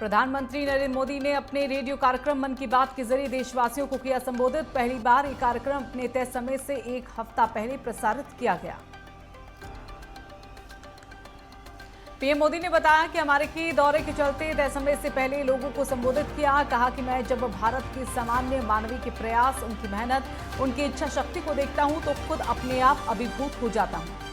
प्रधानमंत्री नरेंद्र मोदी ने अपने रेडियो कार्यक्रम मन की बात के जरिए देशवासियों को किया संबोधित। पहली बार ये कार्यक्रम अपने तय समय से एक हफ्ता पहले प्रसारित किया गया। पीएम मोदी ने बताया कि अमेरिकी दौरे के चलते तय समय से पहले लोगों को संबोधित किया। कहा कि मैं जब भारत के सामान्य मानवीय के प्रयास, उनकी मेहनत, उनकी इच्छा शक्ति को देखता हूं तो खुद अपने आप अभिभूत हो जाता हूं।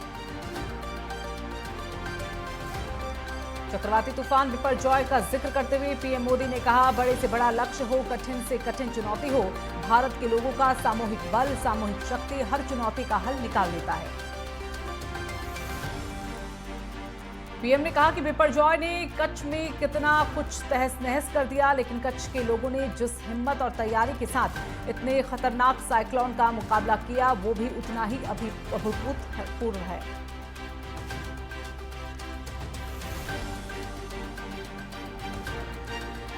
चक्रवाती तूफान बिपरजॉय का जिक्र करते हुए पीएम मोदी ने कहा, बड़े से बड़ा लक्ष्य हो, कठिन से कठिन चुनौती हो, भारत के लोगों का सामूहिक बल, सामूहिक शक्ति हर चुनौती का हल निकाल देता है। पीएम ने कहा कि बिपरजॉय ने कच्छ में कितना कुछ तहस नहस कर दिया, लेकिन कच्छ के लोगों ने जिस हिम्मत और तैयारी के साथ इतने खतरनाक साइक्लोन का मुकाबला किया, वो भी उतना ही अभूतपूर्व है।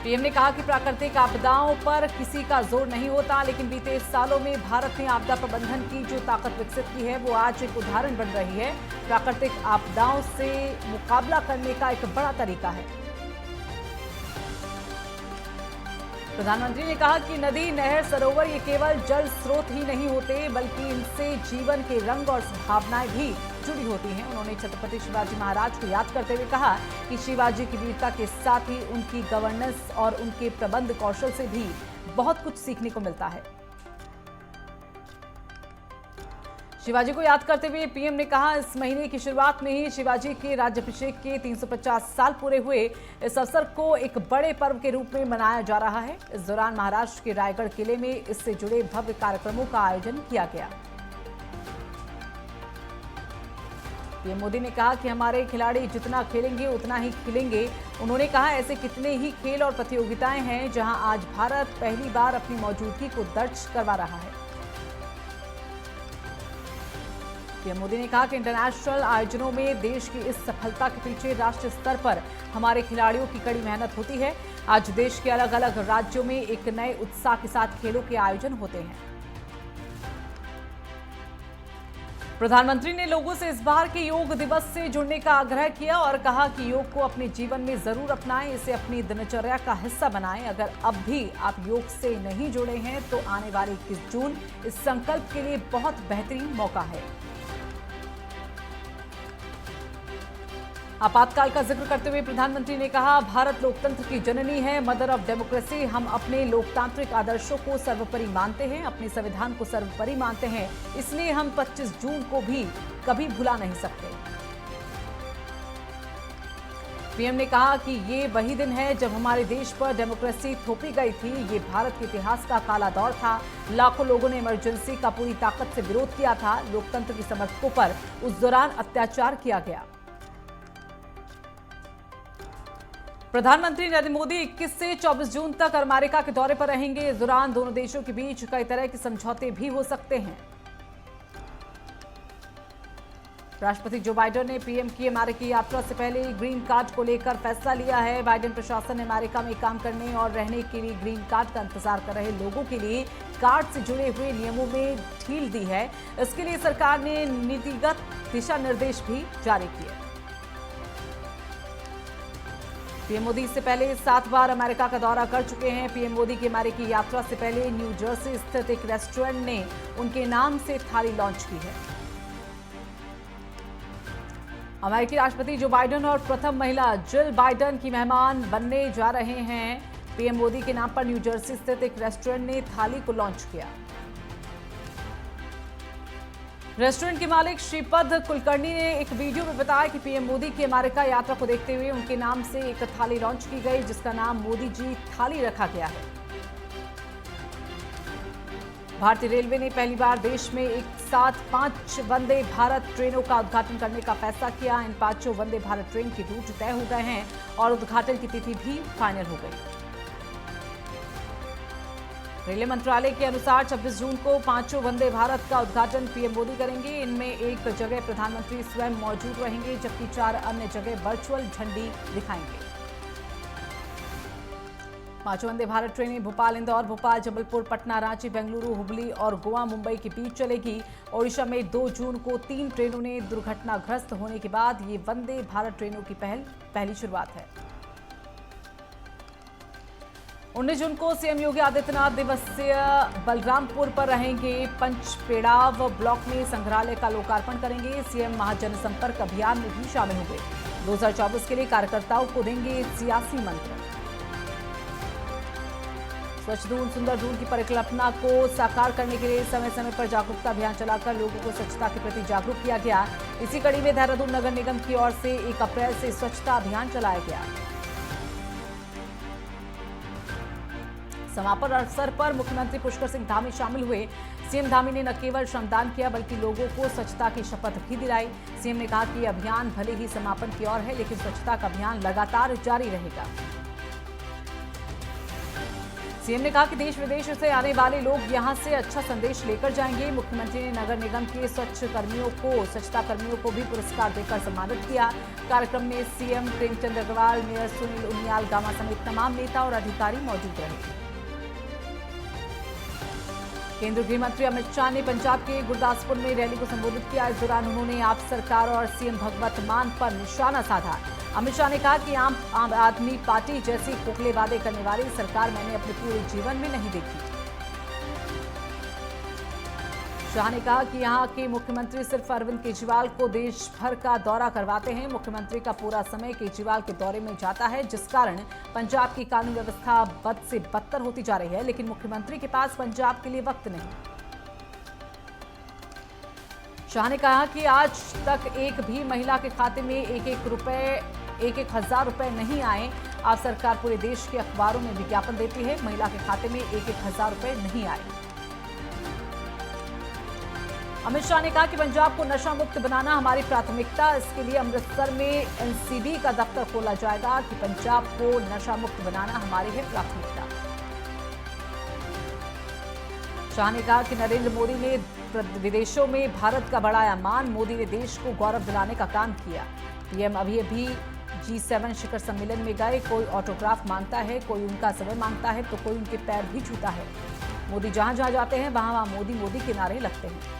पीएम ने कहा कि प्राकृतिक आपदाओं पर किसी का जोर नहीं होता, लेकिन बीते सालों में भारत ने आपदा प्रबंधन की जो ताकत विकसित की है वो आज एक उदाहरण बन रही है। प्राकृतिक आपदाओं से मुकाबला करने का एक बड़ा तरीका है। प्रधानमंत्री ने कहा कि नदी, नहर, सरोवर ये केवल जल स्रोत ही नहीं होते, बल्कि इनसे जीवन के रंग और भावनाएं भी जुड़ी होती हैं। उन्होंने छत्रपति शिवाजी महाराज को याद करते हुए कहा कि शिवाजी की वीरता के साथ ही उनकी गवर्नेंस और उनके प्रबंध कौशल से भी बहुत कुछ सीखने को मिलता है। शिवाजी को याद करते हुए पीएम ने कहा, इस महीने की शुरुआत में ही शिवाजी के राज्याभिषेक के 350 साल पूरे हुए। इस अवसर को एक बड़े पर्व के रूप में मनाया जा रहा है। इस दौरान महाराष्ट्र के रायगढ़ किले में इससे जुड़े भव्य कार्यक्रमों का आयोजन किया गया। पीएम मोदी ने कहा कि हमारे खिलाड़ी जितना खेलेंगे उतना ही खिलेंगे। उन्होंने कहा, ऐसे कितने ही खेल और प्रतियोगिताएं हैं जहां आज भारत पहली बार अपनी मौजूदगी को दर्ज करवा रहा है। पीएम मोदी ने कहा कि इंटरनेशनल आयोजनों में देश की इस सफलता के पीछे राष्ट्रीय स्तर पर हमारे खिलाड़ियों की कड़ी मेहनत होती है। आज देश के अलग अलग राज्यों में एक नए उत्साह के साथ खेलों के आयोजन होते हैं। प्रधानमंत्री ने लोगों से इस बार के योग दिवस से जुड़ने का आग्रह किया और कहा कि योग को अपने जीवन में जरूर अपनाएं, इसे अपनी दिनचर्या का हिस्सा बनाएं। अगर अब भी आप योग से नहीं जुड़े हैं तो आने वाले 21 जून इस संकल्प के लिए बहुत बेहतरीन मौका है। आपातकाल का जिक्र करते हुए प्रधानमंत्री ने कहा, भारत लोकतंत्र की जननी है, मदर ऑफ डेमोक्रेसी। हम अपने लोकतांत्रिक आदर्शों को सर्वोपरि मानते हैं, अपने संविधान को सर्वोपरि मानते हैं, इसलिए हम 25 जून को भी कभी भुला नहीं सकते। पीएम ने कहा कि ये वही दिन है जब हमारे देश पर डेमोक्रेसी थोपी गई थी। ये भारत के इतिहास का काला दौर था। लाखों लोगों ने इमरजेंसी का पूरी ताकत से विरोध किया था। लोकतंत्र के समर्थकों पर उस दौरान अत्याचार किया गया। प्रधानमंत्री नरेंद्र मोदी 21 से 24 जून तक अमेरिका के दौरे पर रहेंगे। इस दौरान दोनों देशों के बीच कई तरह के समझौते भी हो सकते हैं। राष्ट्रपति जो बाइडेन ने पीएम की अमेरिकी यात्रा से पहले ग्रीन कार्ड को लेकर फैसला लिया है। बाइडेन प्रशासन ने अमेरिका में काम करने और रहने के लिए ग्रीन कार्ड का इंतजार कर रहे लोगों के लिए कार्ड से जुड़े हुए नियमों में ढील दी है। इसके लिए सरकार ने नीतिगत दिशा निर्देश भी जारी किए। पीएम मोदी इससे पहले 7 बार अमेरिका का दौरा कर चुके हैं। पीएम मोदी की अमेरिकी यात्रा से पहले न्यू जर्सी स्थित एक रेस्टोरेंट ने उनके नाम से थाली लॉन्च की है। अमेरिकी राष्ट्रपति जो बाइडेन और प्रथम महिला जिल बाइडेन की मेहमान बनने जा रहे हैं। पीएम मोदी के नाम पर न्यू जर्सी स्थित एक रेस्टोरेंट ने थाली को लॉन्च किया। रेस्टोरेंट के मालिक श्रीपद कुलकर्णी ने एक वीडियो में बताया कि पीएम मोदी की अमेरिका यात्रा को देखते हुए उनके नाम से एक थाली लॉन्च की गई, जिसका नाम मोदी जी थाली रखा गया है। भारतीय रेलवे ने पहली बार देश में एक साथ 5 वंदे भारत ट्रेनों का उद्घाटन करने का फैसला किया। इन 5 वंदे भारत ट्रेन के रूट तय हो गए हैं और उद्घाटन की तिथि भी फाइनल हो गई। रेलवे मंत्रालय के अनुसार 26 जून को 5 वंदे भारत का उद्घाटन पीएम मोदी करेंगे। इनमें एक जगह प्रधानमंत्री स्वयं मौजूद रहेंगे, जबकि 4 अन्य जगह वर्चुअल झंडी दिखाएंगे। 5 वंदे भारत ट्रेनें भोपाल, इंदौर, भोपाल, जबलपुर, पटना, रांची, बेंगलुरु, हुबली और गोवा, मुंबई के बीच चलेगी। ओडिशा में 2 जून को 3 ट्रेनों ने दुर्घटनाग्रस्त होने के बाद ये वंदे भारत ट्रेनों की पहली शुरुआत है। 19 जून को सीएम योगी आदित्यनाथ दिवसीय बलरामपुर पर रहेंगे। पंचपेड़ाव ब्लॉक में संग्रहालय का लोकार्पण करेंगे। सीएम महाजनसंपर्क अभियान में भी शामिल होंगे। 2024 के लिए कार्यकर्ताओं को देंगे सियासी मंत्र। स्वच्छ दून सुंदर दून की परिकल्पना को साकार करने के लिए समय समय पर जागरूकता अभियान चलाकर लोगों को स्वच्छता के प्रति जागरूक किया गया। इसी कड़ी में देहरादून नगर निगम की ओर से 1 अप्रैल से स्वच्छता अभियान चलाया गया। समापन अवसर पर मुख्यमंत्री पुष्कर सिंह धामी शामिल हुए। सीएम धामी ने न केवल श्रमदान किया बल्कि लोगों को स्वच्छता की शपथ भी दिलाई। सीएम ने कहा कि अभियान भले ही समापन की ओर है, लेकिन स्वच्छता का अभियान लगातार जारी रहेगा। सीएम ने कहा कि देश विदेश से आने वाले लोग यहां से अच्छा संदेश लेकर जाएंगे। मुख्यमंत्री ने नगर निगम के स्वच्छता कर्मियों को भी पुरस्कार देकर सम्मानित किया। कार्यक्रम में सीएम प्रेमचंद अग्रवाल, मेयर सुनील उनियाल गामा समेत तमाम नेता और अधिकारी मौजूद रहे। केंद्रीय गृह मंत्री अमित शाह ने पंजाब के गुरदासपुर में रैली को संबोधित किया। इस दौरान उन्होंने आप सरकार और सीएम भगवंत मान पर निशाना साधा। अमित शाह ने कहा कि आम आदमी पार्टी जैसी खोखले वादे करने वाली सरकार मैंने अपने पूरे जीवन में नहीं देखी। शाह ने कहा कि यहां के मुख्यमंत्री सिर्फ अरविंद केजरीवाल को देश भर का दौरा करवाते हैं। मुख्यमंत्री का पूरा समय केजरीवाल के दौरे में जाता है, जिस कारण पंजाब की कानून व्यवस्था बद से बदतर होती जा रही है। लेकिन मुख्यमंत्री के पास पंजाब के लिए वक्त नहीं। शाह ने कहा कि आज तक एक भी महिला के खाते में एक हजार रुपए नहीं आए। आप सरकार पूरे देश के अखबारों में विज्ञापन देती है, महिला के खाते में एक हजार रुपए नहीं आए। अमित शाह ने कहा कि पंजाब को नशा मुक्त बनाना हमारी प्राथमिकता। इसके लिए अमृतसर में एनसीबी का दफ्तर खोला जाएगा कि पंजाब को नशा मुक्त बनाना हमारी है प्राथमिकता। शाह ने कहा कि नरेंद्र मोदी ने विदेशों में भारत का बढ़ाया मान। मोदी ने देश को गौरव दिलाने का काम किया। पीएम अभी G7 शिखर सम्मेलन में गए। कोई ऑटोग्राफ मांगता है, कोई उनका समय मांगता है, तो कोई उनके पैर भी छूता है। मोदी जहां जहां जाते हैं वहां मोदी मोदी के नारे लगते हैं।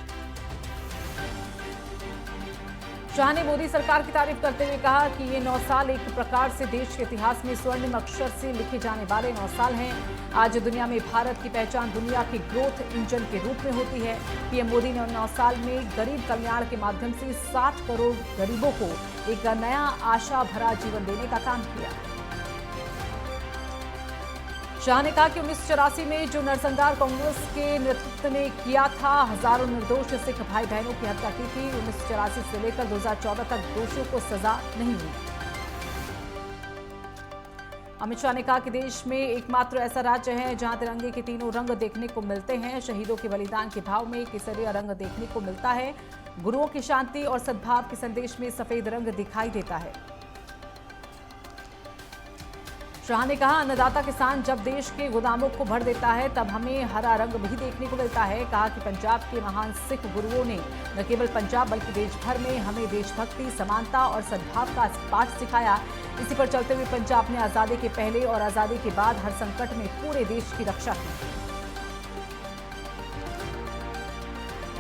शाह ने मोदी सरकार की तारीफ करते हुए कहा कि ये 9 साल एक प्रकार से देश के इतिहास में स्वर्णिम अक्षर से लिखे जाने वाले 9 साल हैं। आज दुनिया में भारत की पहचान दुनिया के ग्रोथ इंजन के रूप में होती है। पीएम मोदी ने 9 साल में गरीब कल्याण के माध्यम से 60 करोड़ गरीबों को एक नया आशा भरा जीवन देने का काम किया। शाह ने कहा कि 1984 में जो नरसंहार कांग्रेस के नेतृत्व ने किया था, हजारों निर्दोष सिख भाई बहनों की हत्या की थी। 1984 से लेकर 2014 तक दोषियों को सजा नहीं हुई। अमित शाह ने कहा कि देश में एकमात्र ऐसा राज्य है जहां तिरंगे के तीनों रंग देखने को मिलते हैं। शहीदों के बलिदान के भाव में केसरिया रंग देखने को मिलता है। गुरुओं की शांति और सद्भाव के संदेश में सफेद रंग दिखाई देता है। शाह ने कहा, अन्नदाता किसान जब देश के गोदामों को भर देता है तब हमें हरा रंग भी देखने को मिलता है। कहा कि पंजाब के महान सिख गुरुओं ने न केवल पंजाब बल्कि देश भर में हमें देशभक्ति, समानता और सद्भाव का पाठ सिखाया। इसी पर चलते हुए पंजाब ने आजादी के पहले और आजादी के बाद हर संकट में पूरे देश की रक्षा की।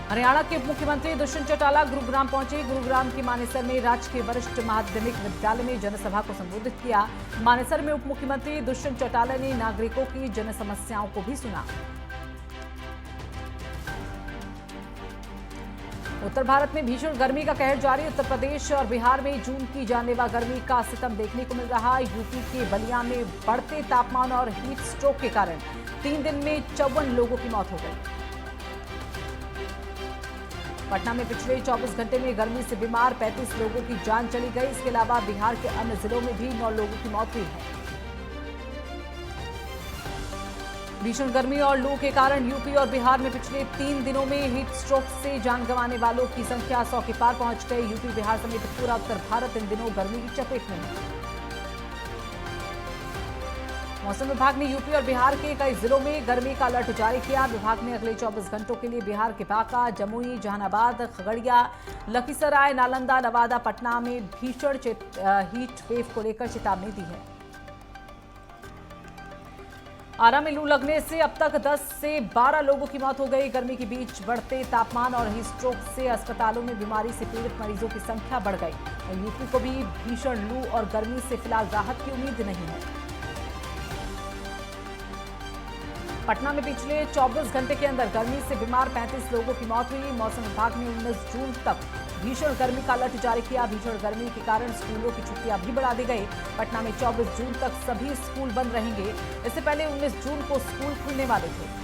हरियाणा के उप मुख्यमंत्री दुष्यंत चौटाला गुरुग्राम पहुंचे। गुरुग्राम के मानेसर में राजकीय वरिष्ठ माध्यमिक विद्यालय में जनसभा को संबोधित किया। मानेसर में उप मुख्यमंत्री दुष्यंत चौटाला ने नागरिकों की जन समस्याओं को भी सुना। उत्तर भारत में भीषण गर्मी का कहर जारी। उत्तर प्रदेश और बिहार में जून की जानलेवा गर्मी का सितम देखने को मिल रहा। यूपी के बलिया में बढ़ते तापमान और हीट स्ट्रोक के कारण 3 दिन में 54 लोगों की मौत हो गई। पटना में पिछले 24 घंटे में गर्मी से बीमार 35 लोगों की जान चली गई। इसके अलावा बिहार के अन्य जिलों में भी 9 लोगों की मौत हुई है। भीषण गर्मी और लू के कारण यूपी और बिहार में पिछले 3 दिनों में हीट स्ट्रोक से जान गंवाने वालों की संख्या 100 के पार पहुंच गई। यूपी, बिहार समेत पूरा उत्तर भारत इन दिनों गर्मी की चपेट में है। मौसम विभाग ने यूपी और बिहार के कई जिलों में गर्मी का अलर्ट जारी किया। विभाग ने अगले 24 घंटों के लिए बिहार के बांका, जमुई, जहानाबाद, खगड़िया, लखीसराय, नालंदा, नवादा, पटना में भीषण हीट वेव को लेकर चेतावनी दी है। आरा में लू लगने से अब तक 10 से 12 लोगों की मौत हो गई। गर्मी के बीच बढ़ते तापमान और हीट स्ट्रोक से अस्पतालों में बीमारी से पीड़ित मरीजों की संख्या बढ़ गई। और यूपी को भी भीषण लू और गर्मी से फिलहाल राहत की उम्मीद नहीं है। पटना में पिछले 24 घंटे के अंदर गर्मी से बीमार 35 लोगों की मौत हुई। मौसम विभाग ने 19 जून तक भीषण गर्मी का अलर्ट जारी किया। भीषण गर्मी के कारण स्कूलों की छुट्टियां भी बढ़ा दी गई। पटना में 24 जून तक सभी स्कूल बंद रहेंगे। इससे पहले 19 जून को स्कूल खुलने वाले थे।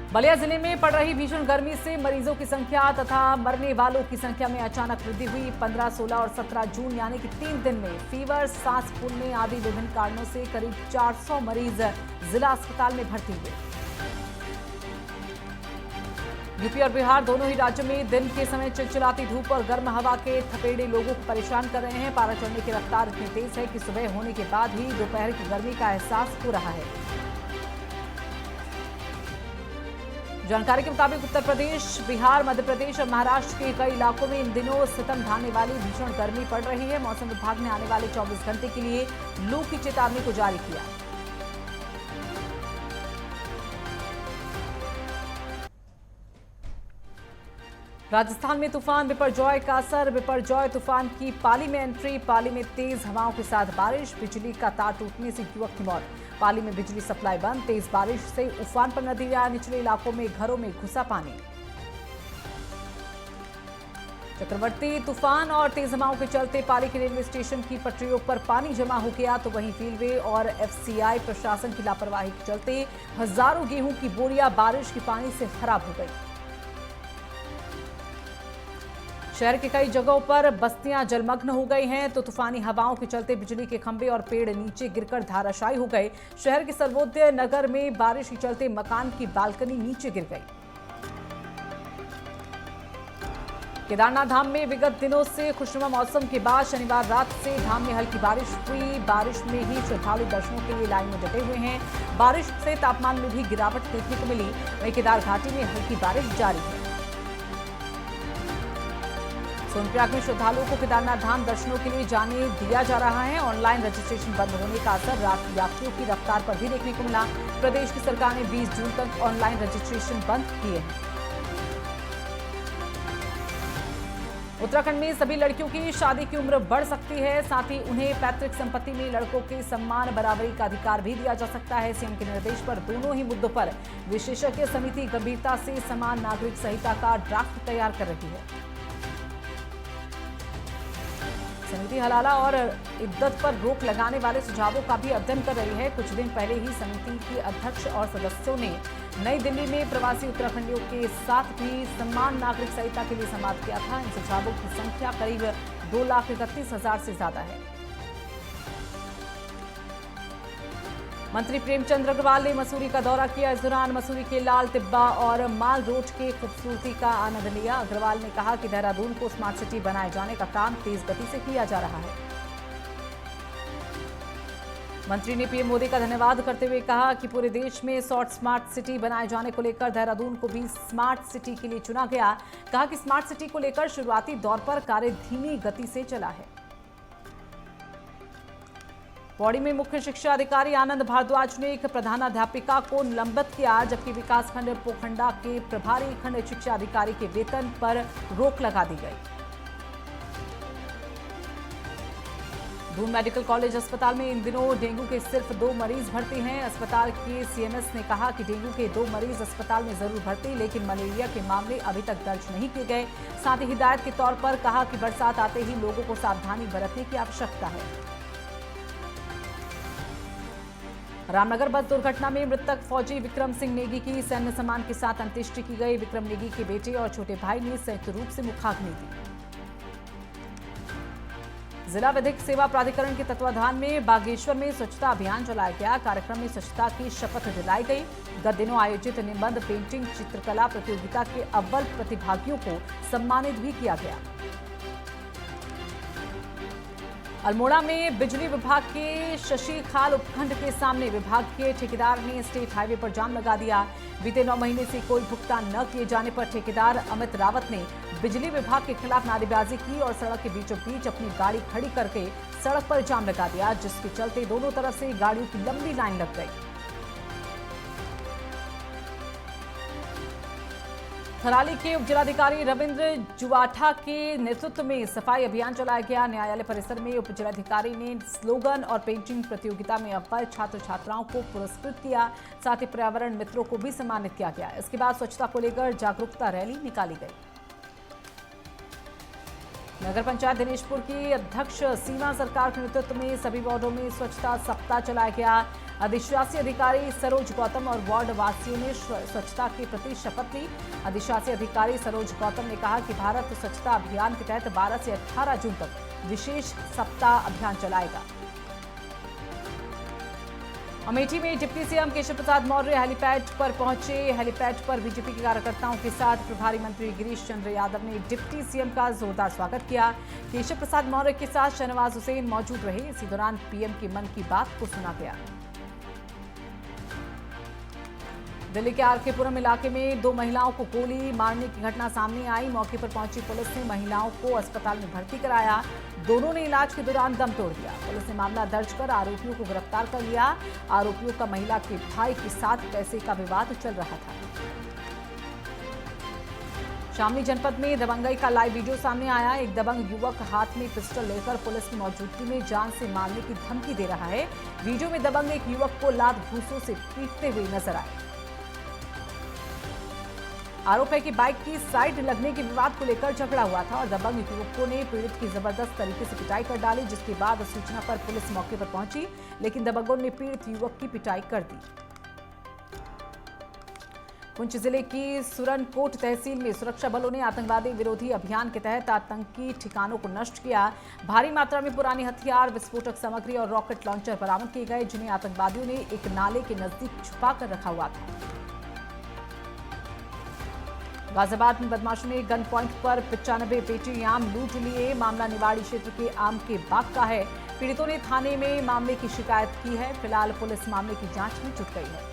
बलिया जिले में पड़ रही भीषण गर्मी से मरीजों की संख्या तथा मरने वालों की संख्या में अचानक वृद्धि हुई। 15, 16 और 17 जून यानी कि 3 दिन में फीवर, सांस फूलने आदि विभिन्न कारणों से करीब 400 मरीज जिला अस्पताल में भर्ती हुए। यूपी और बिहार दोनों ही राज्यों में दिन के समय चिलचिलाती धूप और गर्म हवा के थपेड़े लोगों को परेशान कर रहे हैं। पारा चढ़ने की रफ्तार इतनी तेज है कि सुबह होने के बाद ही दोपहर की गर्मी का एहसास हो रहा है। जानकारी के मुताबिक उत्तर प्रदेश, बिहार, मध्य प्रदेश और महाराष्ट्र के कई इलाकों में इन दिनों सितम ढाने वाली भीषण गर्मी पड़ रही है। मौसम विभाग ने आने वाले 24 घंटे के लिए लू की चेतावनी को जारी किया। राजस्थान में तूफान बिपरजॉय का असर। बिपरजॉय तूफान की पाली में एंट्री। पाली में तेज हवाओं के साथ बारिश, बिजली का तार टूटने से युवक की मौत। पाली में बिजली सप्लाई बंद। तेज बारिश से उफान पर नदियां, निचले इलाकों में घरों में घुसा पानी। चक्रवर्ती तूफान और तेज हवाओं के चलते पाली के रेलवे स्टेशन की पटरियों पर पानी जमा हो गया, तो वहीं रेलवे और एफसीआई प्रशासन की लापरवाही के चलते हजारों गेहूं की बोरियां बारिश के पानी से खराब हो गई। शहर के कई जगहों पर बस्तियां जलमग्न हो गई हैं, तो तूफानी हवाओं के चलते बिजली के खंभे और पेड़ नीचे गिरकर धाराशायी हो गए। शहर के सर्वोदय नगर में बारिश के चलते मकान की बालकनी नीचे गिर गई। केदारनाथ धाम में विगत दिनों से खुशनुमा मौसम के बाद शनिवार रात से धाम में हल्की बारिश हुई। बारिश में ही श्रद्धालु दर्शनों के लिए लाइन में डटे हुए हैं। बारिश से तापमान में भी गिरावट देखने को मिली। वहीं केदार घाटी में हल्की बारिश जारी है। सोनप्रयाग में श्रद्धालुओं को केदारनाथ धाम दर्शनों के लिए जाने दिया जा रहा है। ऑनलाइन रजिस्ट्रेशन बंद होने का असर यात्रियों की रफ्तार पर भी देखने को मिला। प्रदेश की सरकार ने 20 जून तक ऑनलाइन रजिस्ट्रेशन बंद किए हैं। उत्तराखंड में सभी लड़कियों की शादी की उम्र बढ़ सकती है, साथ ही उन्हें पैतृक संपत्ति में लड़कों के सम्मान बराबरी का अधिकार भी दिया जा सकता है। सीएम के निर्देश पर दोनों ही मुद्दों पर विशेषज्ञ समिति गंभीरता से समान नागरिक संहिता का ड्राफ्ट तैयार कर रही है। समिति हलाला और इद्दत पर रोक लगाने वाले सुझावों का भी अध्ययन कर रही है। कुछ दिन पहले ही समिति के अध्यक्ष और सदस्यों ने नई दिल्ली में प्रवासी उत्तराखंडियों के साथ भी समान नागरिक संहिता के लिए संवाद किया था। इन सुझावों की संख्या करीब 2,31,000 से ज्यादा है। मंत्री प्रेमचंद अग्रवाल ने मसूरी का दौरा किया। इस दौरान मसूरी के लाल टिब्बा और माल रोड के खूबसूरती का आनंद लिया। अग्रवाल ने कहा कि देहरादून को स्मार्ट सिटी बनाए जाने का काम तेज गति से किया जा रहा है। मंत्री ने पीएम मोदी का धन्यवाद करते हुए कहा कि पूरे देश में स्मार्ट सिटी बनाए जाने को लेकर देहरादून को भी स्मार्ट सिटी के लिए चुना गया। कहा कि स्मार्ट सिटी को लेकर शुरुआती दौर पर कार्य धीमी गति से चला है। पौड़ी में मुख्य शिक्षा अधिकारी आनंद भारद्वाज ने एक प्रधानाध्यापिका को निलंबित किया, जबकि विकासखंड पोखंडा के प्रभारी खंड शिक्षा अधिकारी के वेतन पर रोक लगा दी गई। दून मेडिकल कॉलेज अस्पताल में इन दिनों डेंगू के सिर्फ 2 मरीज भर्ती हैं। अस्पताल के सीएमएस ने कहा कि डेंगू के 2 मरीज अस्पताल में जरूर भर्ती, लेकिन मलेरिया के मामले अभी तक दर्ज नहीं किए गए। साथ ही हिदायत के तौर पर कहा कि बरसात आते ही लोगों को सावधानी बरतने की आवश्यकता है। रामनगर बस दुर्घटना में मृतक फौजी विक्रम सिंह नेगी की सैन्य सम्मान के साथ अंत्येष्टि की गई। विक्रम नेगी के बेटे और छोटे भाई ने संयुक्त रूप से मुखाग्नि दी। जिला विधिक सेवा प्राधिकरण के तत्वाधान में बागेश्वर में स्वच्छता अभियान चलाया गया। कार्यक्रम में स्वच्छता की शपथ दिलाई गई। गत दिनों आयोजित निबंध पेंटिंग चित्रकला प्रतियोगिता के अव्वल प्रतिभागियों को सम्मानित भी किया गया। अल्मोड़ा में बिजली विभाग के शशि खाल उपखंड के सामने विभाग के ठेकेदार ने स्टेट हाईवे पर जाम लगा दिया। बीते 9 महीने से कोई भुगतान न किए जाने पर ठेकेदार अमित रावत ने बिजली विभाग के खिलाफ नारेबाजी की और सड़क के बीचों बीच अपनी गाड़ी खड़ी करके सड़क पर जाम लगा दिया, जिसके चलते दोनों तरफ से गाड़ियों की लंबी लाइन लग गई। थराली के उपजिलाधिकारी रविंद्र जुवाठा के नेतृत्व में सफाई अभियान चलाया गया। न्यायालय परिसर में उपजिलाधिकारी ने स्लोगन और पेंटिंग प्रतियोगिता में अव्वल छात्र छात्राओं को पुरस्कृत किया। साथ ही पर्यावरण मित्रों को भी सम्मानित किया गया। इसके बाद स्वच्छता को लेकर जागरूकता रैली निकाली गई। नगर पंचायत दिनेशपुर की अध्यक्ष सीमा सरकार के नेतृत्व में सभी वार्डों में स्वच्छता सप्ताह चलाया गया। अधिशासी अधिकारी सरोज गौतम और वार्ड वासियों ने स्वच्छता के प्रति शपथ ली। अधिशासी अधिकारी सरोज गौतम ने कहा कि भारत स्वच्छता अभियान के तहत 12 से 18 जून तक विशेष सप्ताह अभियान चलाएगा। अमेठी में deputy CM Keshav Prasad Maurya helipad पर पहुंचे। हेलीपैड पर बीजेपी के कार्यकर्ताओं के साथ प्रभारी मंत्री गिरीश चंद्र यादव ने डिप्टी सीएम का जोरदार स्वागत किया। केशव प्रसाद मौर्य के साथ शहनवाज हुसैन मौजूद रहे। इसी दौरान पीएम के मन की बात को सुना गया। दिल्ली के आरके पुरम इलाके में 2 महिलाओं को गोली मारने की घटना सामने आई। मौके पर पहुंची पुलिस ने महिलाओं को अस्पताल में भर्ती कराया। दोनों ने इलाज के दौरान दम तोड़ दिया। पुलिस ने मामला दर्ज कर आरोपियों को गिरफ्तार कर लिया। आरोपियों का महिला के भाई के साथ पैसे का विवाद चल रहा था। शामली जनपद में दबंगई का लाइव वीडियो सामने आया। एक दबंग युवक हाथ में पिस्टल लेकर पुलिस की मौजूदगी में जान से मारने की धमकी दे रहा है। वीडियो में दबंग एक युवक को लात घूंसों से पीटते हुए नजर आए। आरोप है कि बाइक की साइड लगने के विवाद को लेकर झगड़ा हुआ था और दबंग युवकों ने पीड़ित की जबरदस्त तरीके से पिटाई कर डाली, जिसके बाद सूचना पर पुलिस मौके पर पहुंची, लेकिन दबंगों ने पीड़ित युवक की पिटाई कर दी। पुंछ जिले की सुरनकोट तहसील में सुरक्षा बलों ने आतंकवादी विरोधी अभियान के तहत आतंकी ठिकानों को नष्ट किया। भारी मात्रा में पुराने हथियार, विस्फोटक सामग्री और रॉकेट लॉन्चर बरामद किए गए, जिन्हें आतंकवादियों ने एक नाले के नजदीक छुपा कर रखा हुआ था। गाजियाबाद में बदमाशों ने गन पॉइंट पर 95 पेटी आम लूट लिए। मामला निवाड़ी क्षेत्र के आम के बाग का है। पीड़ितों ने थाने में मामले की शिकायत की है। फिलहाल पुलिस मामले की जांच में जुट गई है।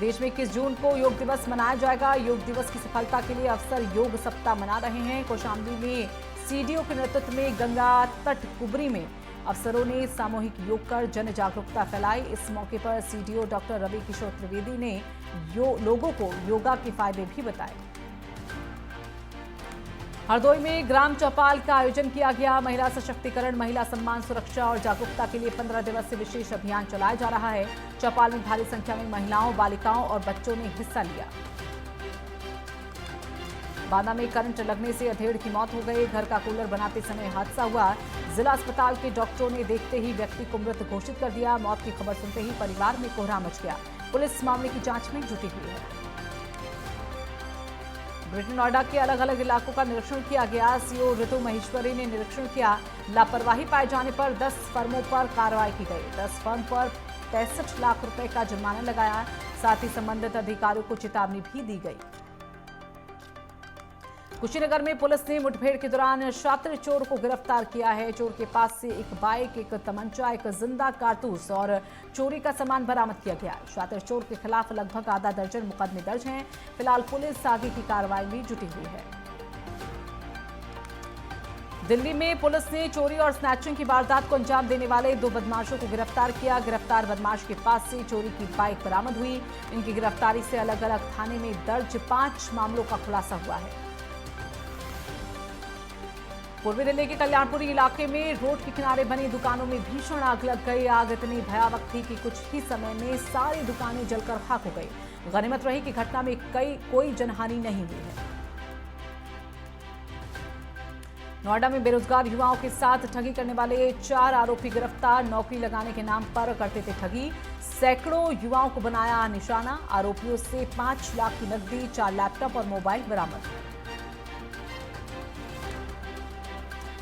देश में 21 जून को योग दिवस मनाया जाएगा। योग दिवस की सफलता के लिए अफसर योग सप्ताह मना रहे हैं। कौशाम्बी में सीडीओ के नेतृत्व में गंगा तट कुबरी में अफसरों ने सामूहिक योग कर जन जागरूकता फैलाई। इस मौके पर सीडीओ डॉक्टर रवि किशोर त्रिवेदी ने लोगों को योगा के फायदे भी बताए। हरदोई में ग्राम चौपाल का आयोजन किया गया। महिला सशक्तिकरण, महिला सम्मान, सुरक्षा और जागरूकता के लिए 15 दिवसीय विशेष अभियान चलाया जा रहा है। चौपाल में भारी संख्या में महिलाओं, बालिकाओं और बच्चों ने हिस्सा लिया। बांदा में करंट लगने से अधेड़ की मौत हो गई। घर का कूलर बनाते समय हादसा हुआ। जिला अस्पताल के डॉक्टरों ने देखते ही व्यक्ति को मृत घोषित कर दिया। मौत की खबर सुनते ही परिवार में कोहराम मच गया। पुलिस मामले की जांच में जुटी हुई है। ग्रेटर नोएडा के अलग अलग इलाकों का निरीक्षण किया गया। सीओ ऋतु महेश्वरी ने निरीक्षण किया। लापरवाही पाए जाने पर 10 फर्मों पर कार्रवाई की गई। 10 फर्म पर 65 लाख रुपए का जुर्माना लगाया। साथ ही संबंधित अधिकारियों को चेतावनी भी दी गई। कुशीनगर में पुलिस ने मुठभेड़ के दौरान शातिर चोर को गिरफ्तार किया है। चोर के पास से एक बाइक, एक तमंचा, एक जिंदा कारतूस और चोरी का सामान बरामद किया गया। शातिर चोर के खिलाफ लगभग आधा दर्जन मुकदमे दर्ज हैं। फिलहाल पुलिस आगे की कार्रवाई में जुटी हुई है। दिल्ली में पुलिस ने चोरी और स्नैचिंग की वारदात को अंजाम देने वाले 2 बदमाशों को गिरफ्तार किया। गिरफ्तार बदमाश के पास से चोरी की बाइक बरामद हुई। इनकी गिरफ्तारी से अलग अलग थाने में दर्ज 5 मामलों का खुलासा हुआ है। पूर्वी दिल्ली के कल्याणपुरी इलाके में रोड के किनारे बनी दुकानों में भीषण आग लग गई। आग इतनी भयावह थी कि कुछ ही समय में सारी दुकानें जलकर खाक हो गई। गनीमत रही कि घटना में कोई जनहानि नहीं हुई है। नोएडा में बेरोजगार युवाओं के साथ ठगी करने वाले 4 आरोपी गिरफ्तार। नौकरी लगाने के नाम पर करते थे ठगी। सैकड़ों युवाओं को बनाया निशाना। आरोपियों से 5 लाख की नकदी, 4 लैपटॉप और मोबाइल बरामद।